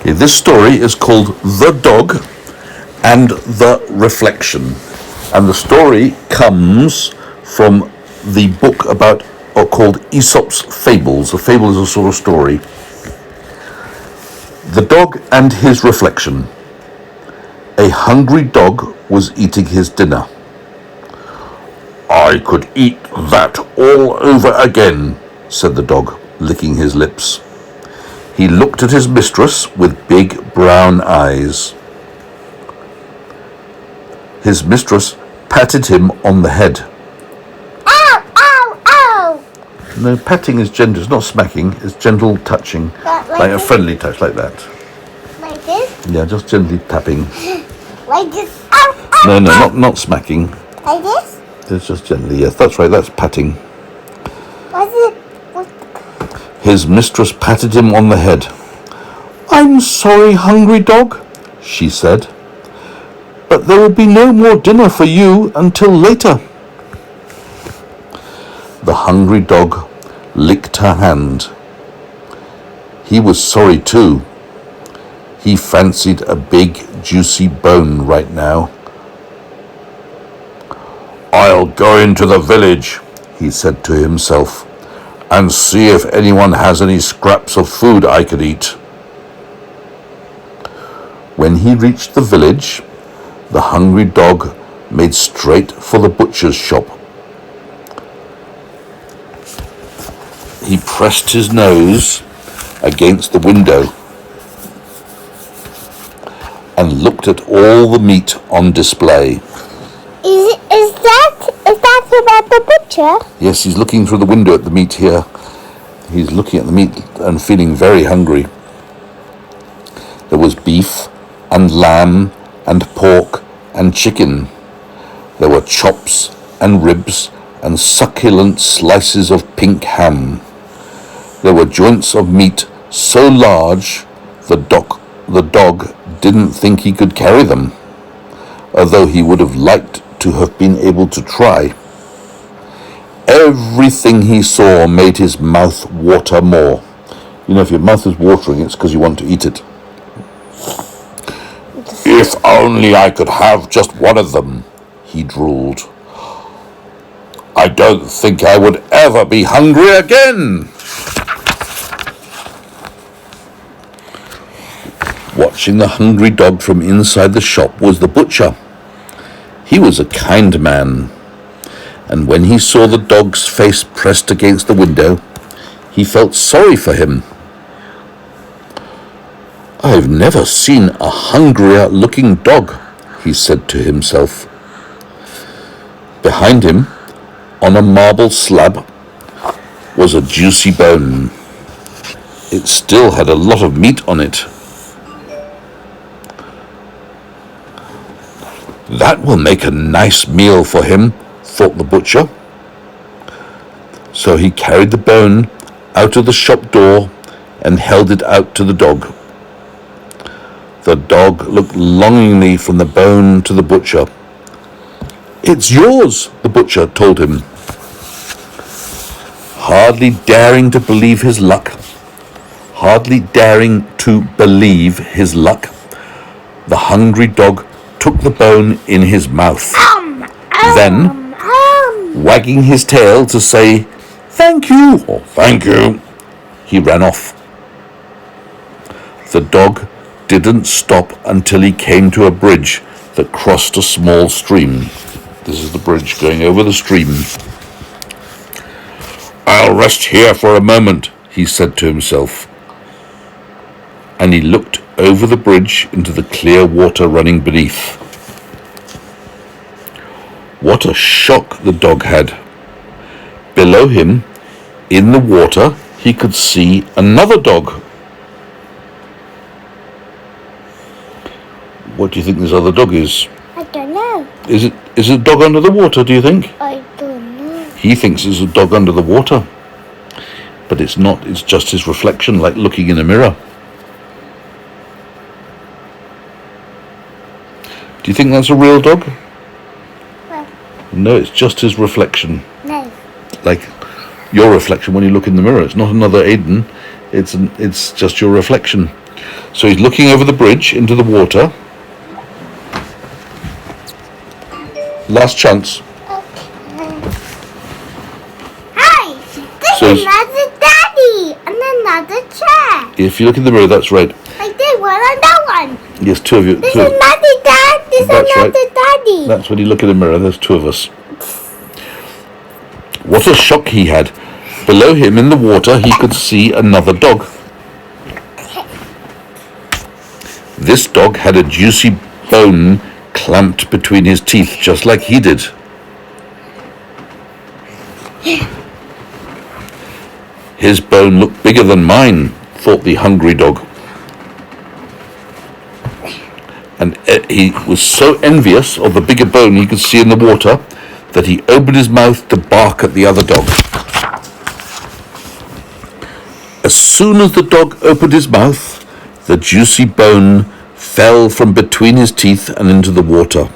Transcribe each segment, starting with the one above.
Okay, this story is called The Dog and the Reflection. And the story comes from the book called Aesop's Fables. A fable is a sort of story. The Dog and His Reflection. A hungry dog was eating his dinner. "I could eat that all over again," said the dog, licking his lips. He looked at his mistress with big brown eyes. His mistress patted him on the head. Ow, ow, ow! No, patting is gentle. It's not smacking. It's gentle touching. Like a friendly touch, like that. Like this? Yeah, just gently tapping. Like this? Ow, ow, No, ow. not smacking. Like this? It's just gently, yes. That's right, that's patting. What's it? His mistress patted him on the head. "I'm sorry, hungry dog," she said, "but there will be no more dinner for you until later." The hungry dog licked her hand. He was sorry too. He fancied a big, juicy bone right now. "I'll go into the village," he said to himself, "and see if anyone has any scraps of food I could eat." When he reached the village, the hungry dog made straight for the butcher's shop. He pressed his nose against the window and looked at all the meat on display. Is that about the butcher? Yes, he's looking through the window at the meat here. He's looking at the meat and feeling very hungry. There was beef and lamb and pork and chicken. There were chops and ribs and succulent slices of pink ham. There were joints of meat so large the dog didn't think he could carry them, although he would have liked to have been able to try. Everything he saw made his mouth water more. You know, if your mouth is watering, it's because you want to eat it. "If only I could have just one of them," he drooled. "I don't think I would ever be hungry again." Watching the hungry dog from inside the shop was the butcher. He was a kind man, and when he saw the dog's face pressed against the window, he felt sorry for him. "I've never seen a hungrier-looking dog," he said to himself. Behind him, on a marble slab, was a juicy bone. It still had a lot of meat on it. "That will make a nice meal for him," thought the butcher. So he carried the bone out of the shop door and held it out to the dog. The dog looked longingly from the bone to the butcher. "It's yours," the butcher told him. Hardly daring to believe his luck, the hungry dog took the bone in his mouth. Then, wagging his tail to say, "Thank you," or "Thank you," he ran off. The dog didn't stop until he came to a bridge that crossed a small stream. This is the bridge going over the stream. "I'll rest here for a moment," he said to himself. And he looked over the bridge into the clear water running beneath. What a shock the dog had. Below him, in the water, he could see another dog. What do you think this other dog is? I don't know. Is it a dog under the water, do you think? I don't know. He thinks it's a dog under the water. But it's not, it's just his reflection, like looking in a mirror. Do you think that's a real dog? Well, No, it's just his reflection. no. Like your reflection when you look in the mirror. It's not another Aiden. It's just your reflection. So he's looking over the bridge into the water. Last chance. Hi, this So is another daddy and another chair. If you look in the mirror, that's right. I did one and that one. Yes, two of you. This Two. is another dad. This is That's right. another daddy. That's when you look in the mirror, there's two of us. What a shock he had. Below him in the water, he could see another dog. This dog had a juicy bone clamped between his teeth, just like he did. His bone looked bigger than mine, thought the hungry dog. And he was so envious of the bigger bone he could see in the water that he opened his mouth to bark at the other dog. As soon as the dog opened his mouth, the juicy bone fell from between his teeth and into the water.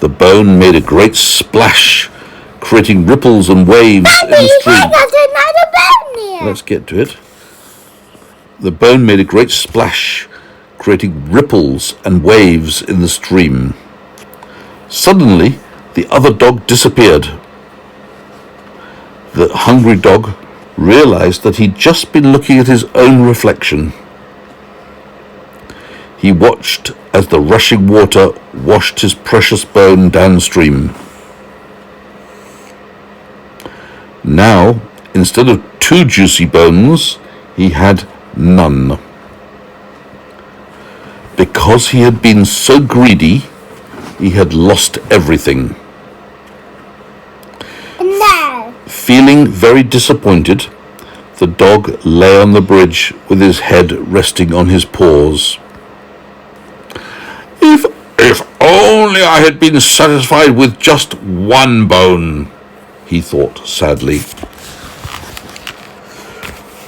The bone made a great splash, creating ripples and waves in the stream. There's another bone here. Let's get to it. The bone made a great splash, creating ripples and waves in the stream. Suddenly, the other dog disappeared. The hungry dog realized that he'd just been looking at his own reflection. He watched as the rushing water washed his precious bone downstream. Now, instead of two juicy bones, he had none. Because he had been so greedy, he had lost everything. No. Feeling very disappointed, the dog lay on the bridge with his head resting on his paws. If only I had been satisfied with just one bone, he thought sadly.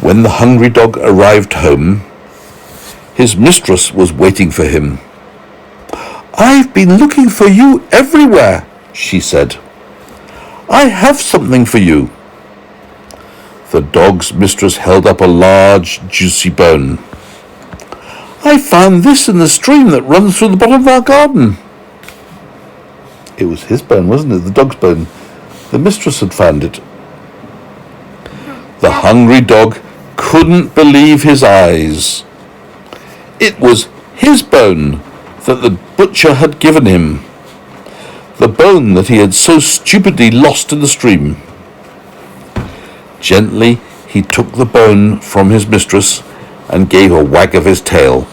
When the hungry dog arrived home, his mistress was waiting for him. "I've been looking for you everywhere," she said. "I have something for you." The dog's mistress held up a large, juicy bone. "I found this in the stream that runs through the bottom of our garden." It was his bone, wasn't it? The dog's bone. The mistress had found it. The hungry dog couldn't believe his eyes. It was his bone that the butcher had given him. The bone that he had so stupidly lost in the stream. Gently, he took the bone from his mistress and gave a wag of his tail.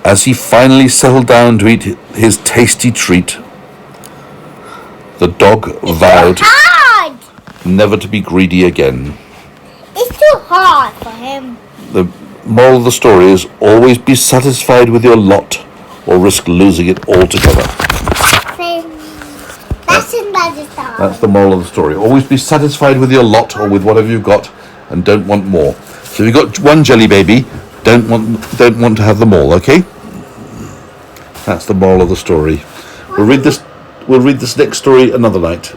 As he finally settled down to eat his tasty treat, the dog vowed Hard. never to be greedy again. It's too hard for him. The moral of the story is always be satisfied with your lot or risk losing it altogether. That's another song. That's the moral of the story. Always be satisfied with your lot or with whatever you've got and don't want more. So if you've got one jelly baby, don't want to have them all, okay? That's the moral of the story. We'll read this next story another night.